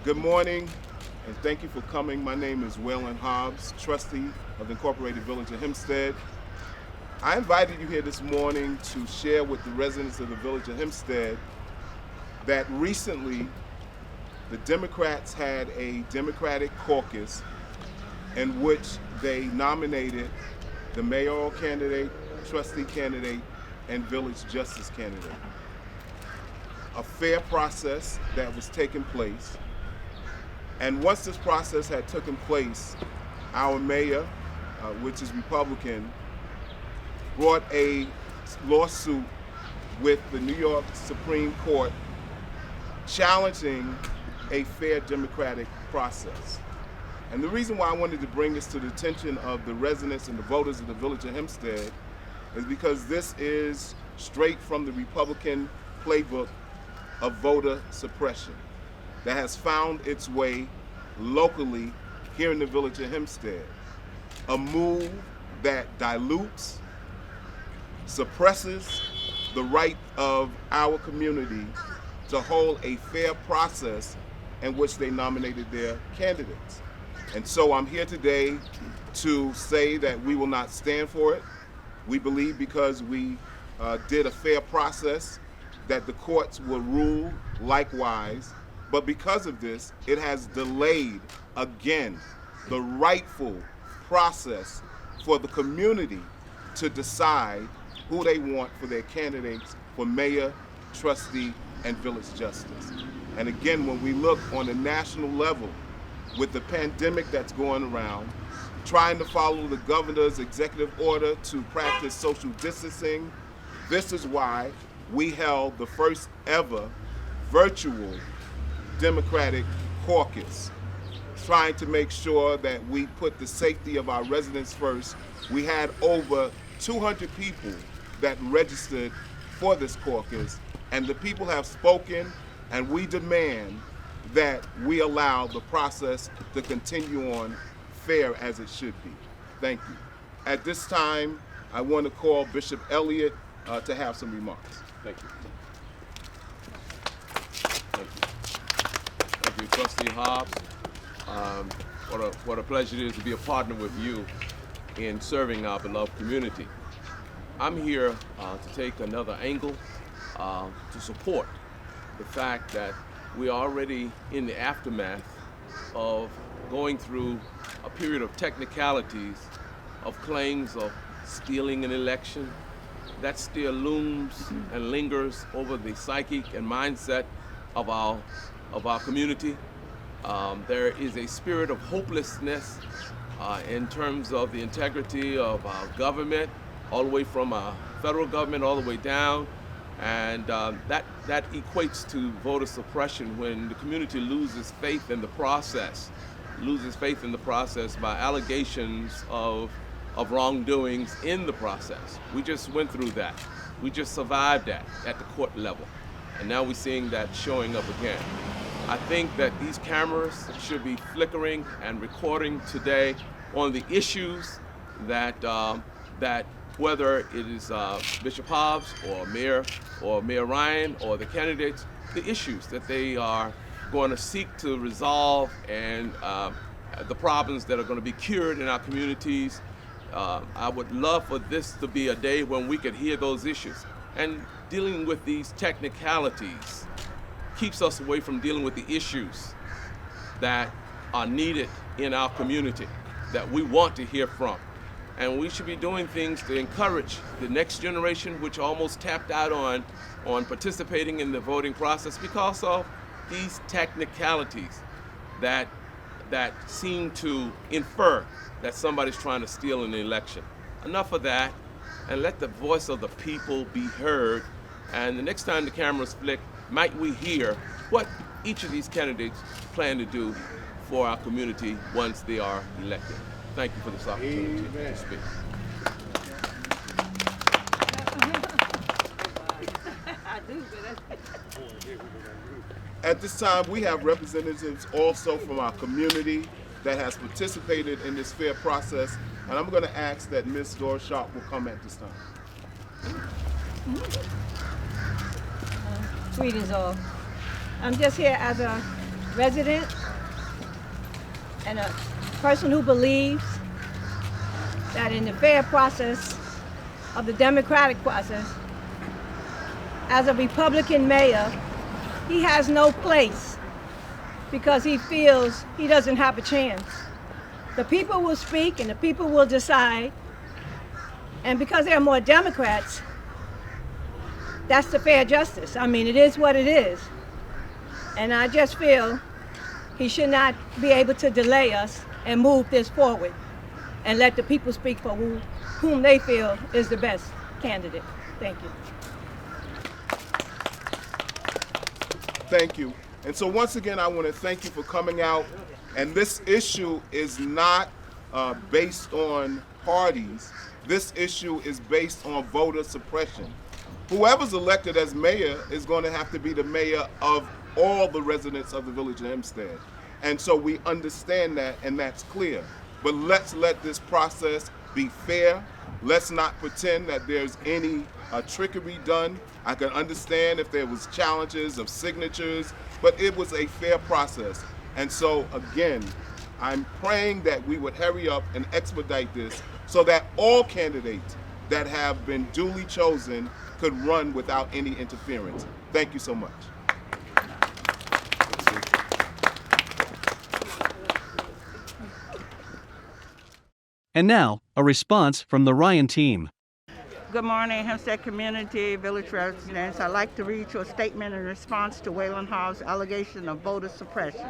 Good morning, and thank you for coming. My name is Waylyn Hobbs, trustee of the Incorporated Village of Hempstead. I invited you here this morning to share with the residents of the Village of Hempstead that recently the Democrats had a Democratic caucus in which they nominated the mayoral candidate, trustee candidate, and village justice candidate. A fair process that was taking place. And once this process had taken place, our mayor, which is Republican, brought a lawsuit with the New York Supreme Court challenging a fair democratic process. And the reason why I wanted to bring this to the attention of the residents and the voters of the Village of Hempstead is because this is straight from the Republican playbook of voter suppression that has found its way locally here in the Village of Hempstead. A move that dilutes, suppresses the right of our community to hold a fair process in which they nominated their candidates. And so I'm here today to say that we will not stand for it. We believe because we did a fair process that the courts will rule likewise. But because of this, it has delayed, again, the rightful process for the community to decide who they want for their candidates for mayor, trustee, and village justice. And again, when we look on a national level with the pandemic that's going around, trying to follow the governor's executive order to practice social distancing, this is why we held the first ever virtual Democratic caucus, trying to make sure that we put the safety of our residents first. We had over 200 people that registered for this caucus, and the people have spoken, and we demand that we allow the process to continue on fair as it should be. Thank you. At this time, I want to call Bishop Elliott to have some remarks. Thank you. Thank you. Thank you, Trustee Hobbs. What a pleasure it is to be a partner with you in serving our beloved community. I'm here to take another angle to support the fact that we are already in the aftermath of going through a period of technicalities of claims of stealing an election. That still looms and lingers over the psychic and mindset of our community. There is a spirit of hopelessness in terms of the integrity of our government, all the way from our federal government all the way down. And that equates to voter suppression when the community loses faith in the process by allegations of wrongdoings in the process. We just went through that. We just survived that at the court level. And now we're seeing that showing up again. I think that these cameras should be flickering and recording today on the issues that whether it is Bishop Hobbs or Mayor Ryan or the candidates, the issues that they are going to seek to resolve and the problems that are going to be cured in our communities. I would love for this to be a day when we could hear those issues. And dealing with these technicalities keeps us away from dealing with the issues that are needed in our community, that we want to hear from. And we should be doing things to encourage the next generation, which almost tapped out on participating in the voting process because of these technicalities that seem to infer that somebody's trying to steal an election. Enough of that, and let the voice of the people be heard. And the next time the cameras flick, might we hear what each of these candidates plan to do for our community once they are elected. Thank you for this opportunity to speak. At this time, we have representatives also from our community that has participated in this fair process, and I'm going to ask that Ms. Dora Sharp will come at this time. Greetings all. I'm just here as a resident and a person who believes that in the fair process of the democratic process, as a Republican mayor, he has no place because he feels he doesn't have a chance. The people will speak and the people will decide, and because there are more Democrats, that's the fair justice. I mean, it is what it is. And I just feel he should not be able to delay us and move this forward and let the people speak for whom they feel is the best candidate. Thank you. Thank you. And so once again, I want to thank you for coming out. And this issue is not based on parties. This issue is based on voter suppression. Whoever's elected as mayor is going to have to be the mayor of all the residents of the village of Hempstead. And so we understand that, and that's clear. But let's let this process be fair. Let's not pretend that there's any trickery done. I can understand if there was challenges of signatures, but it was a fair process. And so again, I'm praying that we would hurry up and expedite this so that all candidates that have been duly chosen could run without any interference. Thank you so much. And now, a response from the Ryan team. Good morning, Hempstead community, village residents. I'd like to read you a statement in response to Waylyn Hobbs' allegation of voter suppression.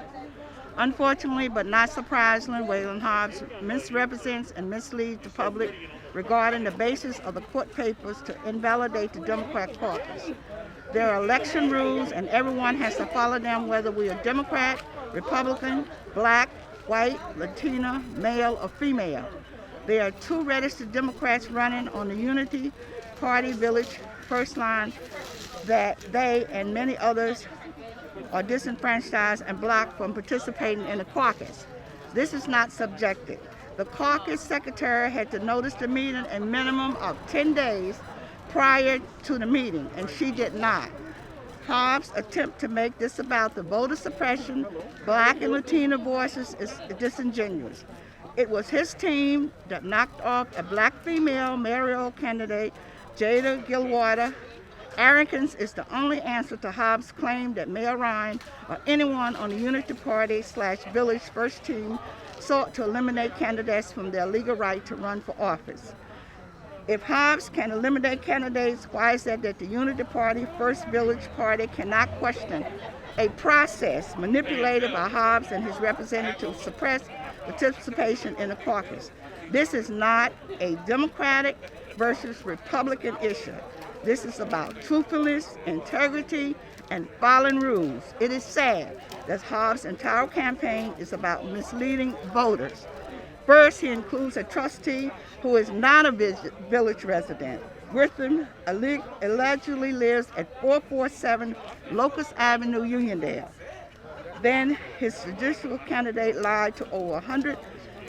Unfortunately, but not surprisingly, Waylyn Hobbs misrepresents and misleads the public regarding the basis of the court papers to invalidate the Democrat caucus. There are election rules and everyone has to follow them, whether we are Democrat, Republican, black, white, Latina, male, or female. There are 2 registered Democrats running on the Unity Party Village first line that they and many others are disenfranchised and blocked from participating in the caucus. This is not subjective. The caucus secretary had to notice the meeting a minimum of 10 days prior to the meeting, and she did not. Hobbs' attempt to make this about the voter suppression, black and Latina voices is disingenuous. It was his team that knocked off a black female mayoral candidate, Jada Gilwater. Arrogance is the only answer to Hobbs' claim that Mayor Ryan or anyone on the Unity Party / Village First Team sought to eliminate candidates from their legal right to run for office. If Hobbs can eliminate candidates, why is it that the Unity Party First Village Party cannot question a process manipulated by Hobbs and his representatives to suppress participation in the caucus? This is not a Democratic versus Republican issue. This is about truthfulness, integrity, and following rules. It is sad that Hobbs' entire campaign is about misleading voters. First, he includes a trustee who is not a village resident. Griffin allegedly lives at 447 Locust Avenue, Uniondale. Then his judicial candidate lied to over 100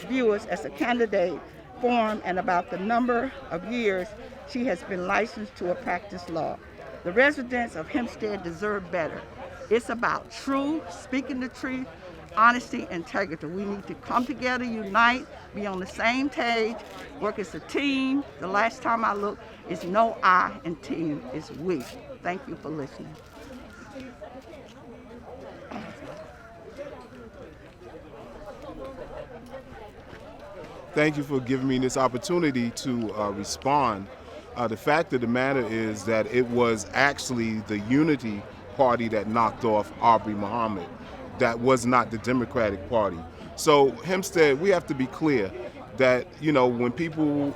viewers as a candidate form and about the number of years she has been licensed to practice law. The residents of Hempstead deserve better. It's about truth, speaking the truth, honesty, integrity. We need to come together, unite, be on the same page, work as a team. The last time I looked, it's no I in team, it's we. Thank you for listening. Thank you for giving me this opportunity to respond. The fact of the matter is that it was actually the Unity Party that knocked off Aubrey Muhammad. That was not the Democratic Party. So Hempstead, we have to be clear that, you know, when people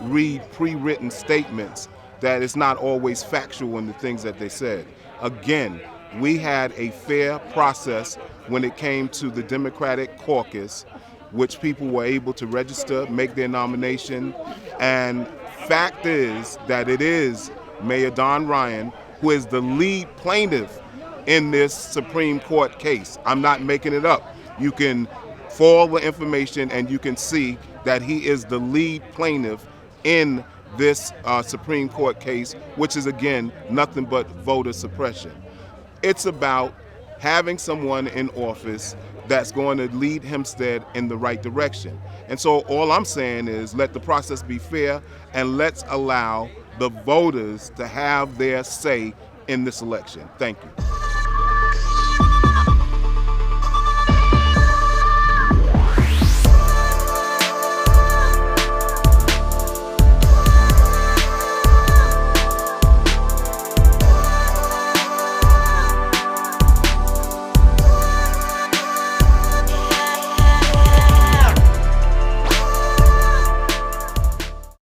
read pre-written statements, that it's not always factual in the things that they said. Again, we had a fair process when it came to the Democratic caucus, which people were able to register, make their nomination, and fact is that it is Mayor Don Ryan who is the lead plaintiff in this Supreme Court case. I'm not making it up. You can follow the information and you can see that he is the lead plaintiff in this Supreme Court case, which is, again, nothing but voter suppression. It's about having someone in office that's going to lead Hempstead in the right direction. And so all I'm saying is let the process be fair, and let's allow the voters to have their say in this election. Thank you.